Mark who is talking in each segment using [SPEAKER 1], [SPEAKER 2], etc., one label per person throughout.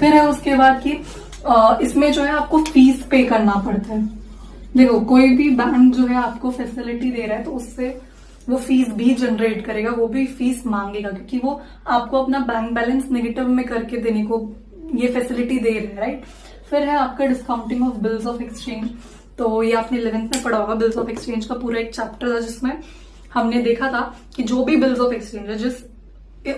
[SPEAKER 1] फिर है उसके बाद कि इसमें जो है आपको फीस पे करना पड़ता है। देखो कोई भी बैंक जो है आपको फैसिलिटी दे रहा है तो उससे वो फीस भी जनरेट करेगा, वो भी फीस मांगेगा, क्योंकि वो आपको अपना बैंक बैलेंस नेगेटिव में करके देने को ये फैसिलिटी दे रहा है, राइट। फिर है आपका discounting of bills of exchange. तो ये आपने 11th में पढ़ा होगा, बिल्स ऑफ एक्सचेंज का पूरा एक चैप्टर था जिसमें हमने देखा था कि जो भी बिल्स ऑफ एक्सचेंज है, जिस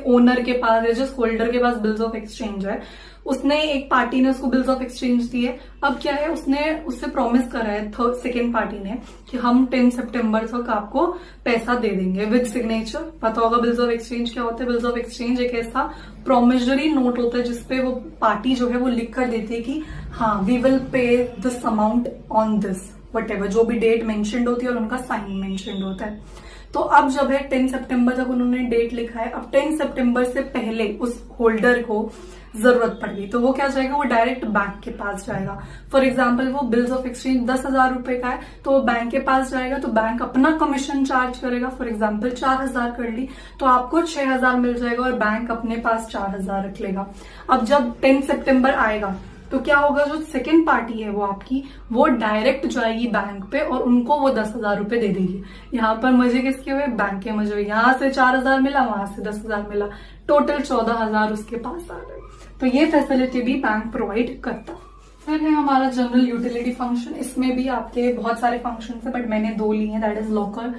[SPEAKER 1] ओनर के पास या जिस होल्डर के पास बिल्स ऑफ एक्सचेंज है, उसने एक पार्टी ने उसको बिल्स ऑफ एक्सचेंज दिए। अब क्या है, उसने उससे प्रॉमिस करा है सेकेंड पार्टी ने कि हम 10 सितंबर तक आपको पैसा दे देंगे विद सिग्नेचर। पता होगा बिल्स ऑफ एक्सचेंज क्या होता है। बिल्स ऑफ एक्सचेंज एक ऐसा प्रोमिसरी नोट होता है जिसपे वो पार्टी जो है वो लिख कर देती है कि हाँ we will pay this amount on this what जो भी डेट मेंशन्ड होती है और उनका साइन मेंशन्ड होता है। तो अब जब है 10 सितंबर तक उन्होंने डेट लिखा है, अब 10 सितंबर से पहले उस होल्डर को जरूरत पड़ गई तो वो क्या जाएगा, वो डायरेक्ट बैंक के पास जाएगा। फॉर एग्जाम्पल वो बिल्स ऑफ एक्सचेंज 10,000 रुपए का है तो वो बैंक के पास जाएगा तो बैंक अपना कमीशन चार्ज करेगा। फॉर एग्जाम्पल 4,000 कर ली तो आपको 6,000 मिल जाएगा और बैंक अपने पास 4,000 रख लेगा। अब जब 10 सितंबर आएगा तो क्या होगा, जो सेकेंड पार्टी है वो आपकी वो डायरेक्ट जाएगी बैंक पे और उनको वो 10,000 रुपए दे देगी। यहाँ पर मजे किसके हुए, बैंक के मजे हुए। यहाँ से 4,000 मिला, वहां से 10,000 मिला, टोटल 14,000 उसके पास आ गए। तो ये फैसिलिटी भी बैंक प्रोवाइड करता। फिर है हमारा जनरल यूटिलिटी फंक्शन। इसमें भी आपके बहुत सारे फंक्शन है बट मैंने 2 लिए हैं, दैट इज लॉकर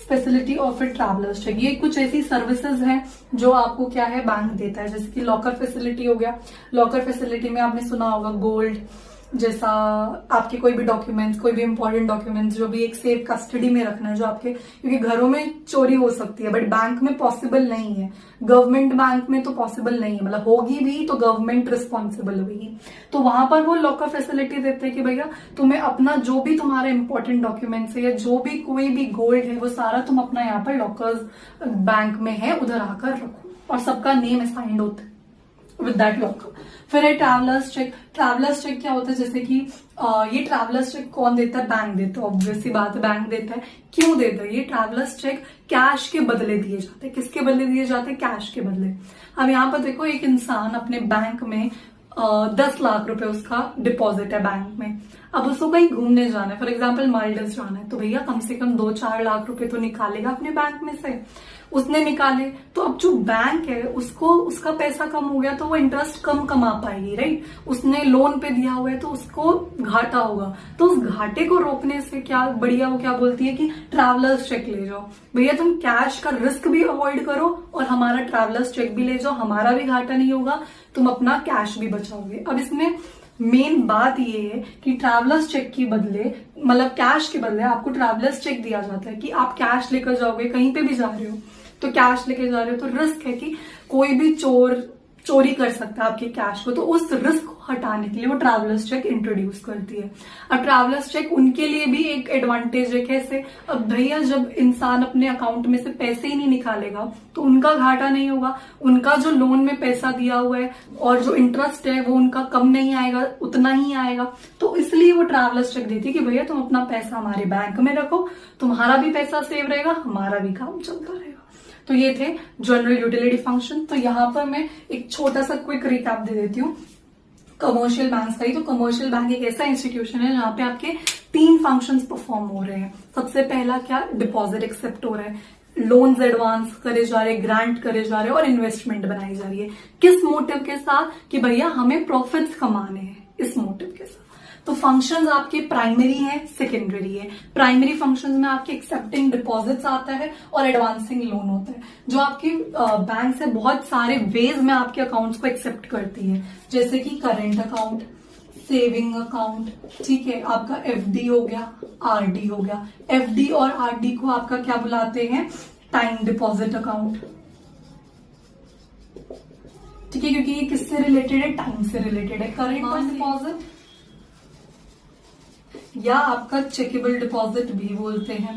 [SPEAKER 1] फैसिलिटी और फिर ट्रैवलर्स चेक। ये कुछ ऐसी सर्विसेज हैं जो आपको क्या है बैंक देता है, जैसे कि लॉकर फैसिलिटी हो गया। लॉकर फैसिलिटी में आपने सुना होगा गोल्ड जैसा आपके कोई भी डॉक्यूमेंट्स, कोई भी इंपॉर्टेंट डॉक्यूमेंट्स जो भी एक सेफ कस्टडी में रखना है, जो आपके, क्योंकि घरों में चोरी हो सकती है बट बैंक में पॉसिबल नहीं है। गवर्नमेंट बैंक में तो पॉसिबल नहीं है, मतलब होगी भी तो गवर्नमेंट रिस्पॉन्सिबल होगी। तो वहां पर वो लॉकर फैसिलिटी देते हैं कि भैया तुम्हें अपना जो भी तुम्हारे इंपॉर्टेंट डॉक्यूमेंट्स है या जो भी कोई भी गोल्ड है वो सारा तुम अपना यहाँ पर लॉकर्स बैंक में है उधर आकर रखो और सबका नेम असाइंड होता है विद दैट लॉकर। फिर है ट्रैवलर्स चेक। ट्रैवलर्स चेक क्या होता है, जैसे कि ये ट्रैवलर्स चेक कौन देता है, बैंक देता है। ऑब्वियस सी बात है बैंक देता है। क्यों देता है, ये ट्रैवलर्स चेक कैश के बदले दिए जाते हैं। किसके बदले दिए जाते हैं, कैश के बदले। अब यहाँ पर देखो एक इंसान अपने बैंक में 10 लाख रुपए उसका डिपॉजिट है बैंक में। अब उसको कहीं घूमने जाना है, फॉर एग्जाम्पल मालदीव्स जाना है, तो भैया कम से कम 2-4 लाख रुपए तो निकालेगा अपने बैंक में से। उसने निकाले तो अब जो बैंक है उसको उसका पैसा कम हो गया तो वो इंटरेस्ट कम कमा पाएगी, राइट। उसने लोन पे दिया हुआ है तो उसको घाटा होगा। तो उस घाटे को रोकने से क्या बढ़िया वो क्या बोलती है कि ट्रैवलर्स चेक ले जाओ। भैया तुम कैश का रिस्क भी अवॉइड करो और हमारा ट्रैवलर्स चेक भी ले जाओ, हमारा भी घाटा नहीं होगा, तुम अपना कैश भी बचाओगे। अब इसमें मेन बात ये है कि ट्रैवलर्स चेक के बदले, मतलब कैश के बदले आपको ट्रैवलर्स चेक दिया जाता है कि आप कैश लेकर जाओगे, कहीं पे भी जा रहे हो तो कैश लेके जा रहे हो तो रिस्क है कि कोई भी चोरी कर सकता है आपके कैश को। तो उस रिस्क को हटाने के लिए वो ट्रैवलर्स चेक इंट्रोड्यूस करती है। अब ट्रैवलर्स चेक उनके लिए भी एक एडवांटेज है। कैसे, अब भैया जब इंसान अपने अकाउंट में से पैसे ही नहीं निकालेगा तो उनका घाटा नहीं होगा, उनका जो लोन में पैसा दिया हुआ है और जो इंटरेस्ट है वो उनका कम नहीं आएगा, उतना ही आएगा। तो इसलिए वो ट्रैवलर्स चेक देती है कि भैया तुम अपना पैसा हमारे बैंक में रखो, तुम्हारा भी पैसा सेव रहेगा, हमारा भी काम चलता रहेगा। तो ये थे जनरल यूटिलिटी फंक्शन। तो यहाँ पर मैं एक छोटा सा क्विक रिकैप दे देती हूँ कमर्शियल बैंक का ही। तो कमर्शियल बैंक एक ऐसा इंस्टीट्यूशन है जहाँ पे आपके 3 फंक्शंस परफॉर्म हो रहे हैं। सबसे पहला क्या, डिपॉजिट एक्सेप्ट हो रहा है, लोन्स एडवांस करे जा रहे, ग्रांट करे जा रहे और इन्वेस्टमेंट बनाई जा रही है। किस मोटिव के साथ, कि भैया हमें प्रॉफिट्स कमाने हैं, इस मोटिव के साथ। तो फंक्शंस आपके प्राइमरी है, सेकेंडरी है। प्राइमरी फंक्शंस में आपके एक्सेप्टिंग डिपॉजिट्स आता है और एडवांसिंग लोन होता है, जो आपकी बैंक से बहुत सारे वेज में आपके अकाउंट्स को एक्सेप्ट करती है, जैसे कि करेंट अकाउंट, सेविंग अकाउंट, ठीक है, आपका एफडी हो गया, आरडी हो गया। एफडी और आरडी को आपका क्या बुलाते हैं, टाइम डिपॉजिट अकाउंट, ठीक है, क्योंकि ये किससे रिलेटेड है, टाइम से रिलेटेड है। करेंट डिपॉजिट या आपका चेकेबल डिपॉजिट भी बोलते हैं।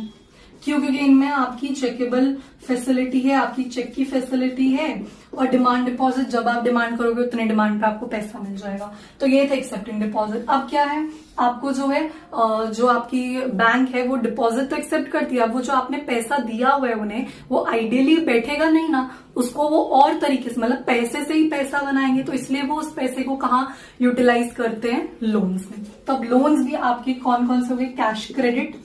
[SPEAKER 1] क्यों? क्योंकि इनमें आपकी चेकेबल फैसिलिटी है, आपकी चेक की फैसिलिटी है, और डिमांड डिपॉजिट जब आप डिमांड करोगे उतने डिमांड पे आपको पैसा मिल जाएगा। तो ये था एक्सेप्टिंग डिपॉजिट। अब क्या है, आपको जो है जो आपकी बैंक है वो डिपॉजिट तो एक्सेप्ट करती है। अब वो जो आपने पैसा दिया हुआ है उन्हें, वो आइडियली बैठेगा नहीं ना, उसको वो और तरीके से, मतलब पैसे से ही पैसा बनाएंगे, तो इसलिए वो उस पैसे को कहाँ यूटिलाइज करते हैं, लोन्स में। तो अब लोन्स भी आपके कौन कौन से हो गए, कैश क्रेडिट,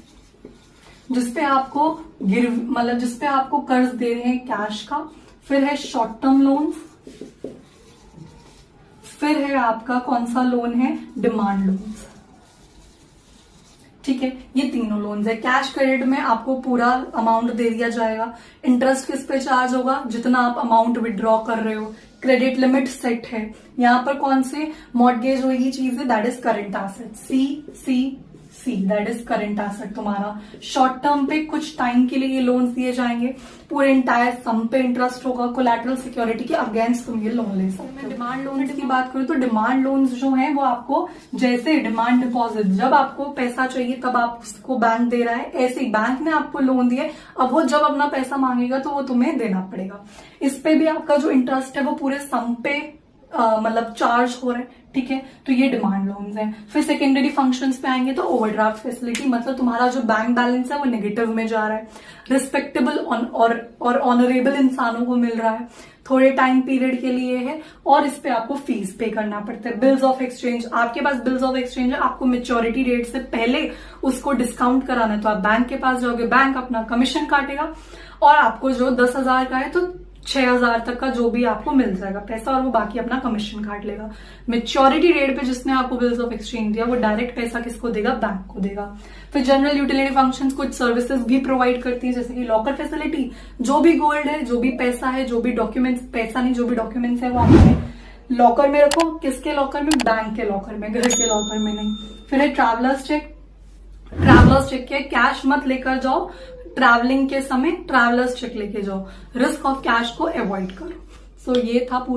[SPEAKER 1] जिसपे आपको मतलब जिसपे आपको कर्ज दे रहे हैं कैश का, फिर है शॉर्ट टर्म लोन्स, फिर है आपका कौन सा लोन है, डिमांड लोन्स। ठीक है, ये तीनों लोन्स है। कैश क्रेडिट में आपको पूरा अमाउंट दे दिया जाएगा, इंटरेस्ट किस पे चार्ज होगा, जितना आप अमाउंट विड्रॉ कर रहे हो, क्रेडिट लिमिट सेट है। यहाँ पर कौन से मॉर्गेज वही चीज है, that is current asset, see that is current asset तुम्हारा। शॉर्ट टर्म पे कुछ टाइम के लिए ये लोन्स दिए जाएंगे, पूरे इंटायर सम पे इंटरेस्ट होगा, कोलैटरल सिक्योरिटी के अगेंस्ट तुम ये लोन ले सकते हो। डिमांड लोन्स की बात करूं तो डिमांड लोन्स जो हैं वो आपको जैसे डिमांड डिपॉजिट, जब आपको पैसा चाहिए तब आप उसको बैंक दे रहा है, ऐसे ही बैंक ने आपको लोन दिया, अब वो जब अपना पैसा मांगेगा तो वो तुम्हें देना पड़ेगा। इस पे भी आपका जो इंटरेस्ट है वो पूरे सम पे मतलब चार्ज हो रहा है। ठीक है, तो ये डिमांड लोन्स हैं। फिर सेकेंडरी फंक्शंस पे आएंगे तो ओवरड्राफ्ट फैसिलिटी, मतलब तुम्हारा जो बैंक बैलेंस है वो नेगेटिव में जा रहा है, रिस्पेक्टेबल और ऑनरेबल इंसानों को मिल रहा है, थोड़े टाइम पीरियड के लिए है, और इस पे आपको फीस पे करना पड़ता है। बिल्स ऑफ एक्सचेंज, आपके पास बिल्स ऑफ एक्सचेंज है, आपको मेच्योरिटी डेट से पहले उसको डिस्काउंट कराना है, तो आप बैंक के पास जाओगे, बैंक अपना कमीशन काटेगा, और आपको जो 10,000 का है तो 6,000 तक का जो भी आपको मिल जाएगा पैसा, और वो बाकी अपना कमीशन काट लेगा। मेच्योरिटी डेट पे जिसने आपको बिल्स ऑफ एक्सचेंज दिया वो डायरेक्ट पैसा किसको देगा, बैंक को देगा। फिर जनरल यूटिलिटी फंक्शंस कुछ सर्विसेज भी प्रोवाइड करती है, जैसे कि लॉकर फैसिलिटी, जो भी गोल्ड है, जो भी पैसा है, जो भी डॉक्यूमेंट्स, पैसा नहीं, जो भी डॉक्यूमेंट्स है वो आपने लॉकर में रखो। किसके लॉकर में, बैंक के लॉकर में, घर के लॉकर में नहीं। फिर है ट्रैवलर्स चेक, ट्रैवलर्स चेक के कैश मत लेकर जाओ, ट्रैवलिंग के समय ट्रैवलर्स चेक लेके जाओ, रिस्क ऑफ कैश को अवॉइड करो। सो ये था पूरा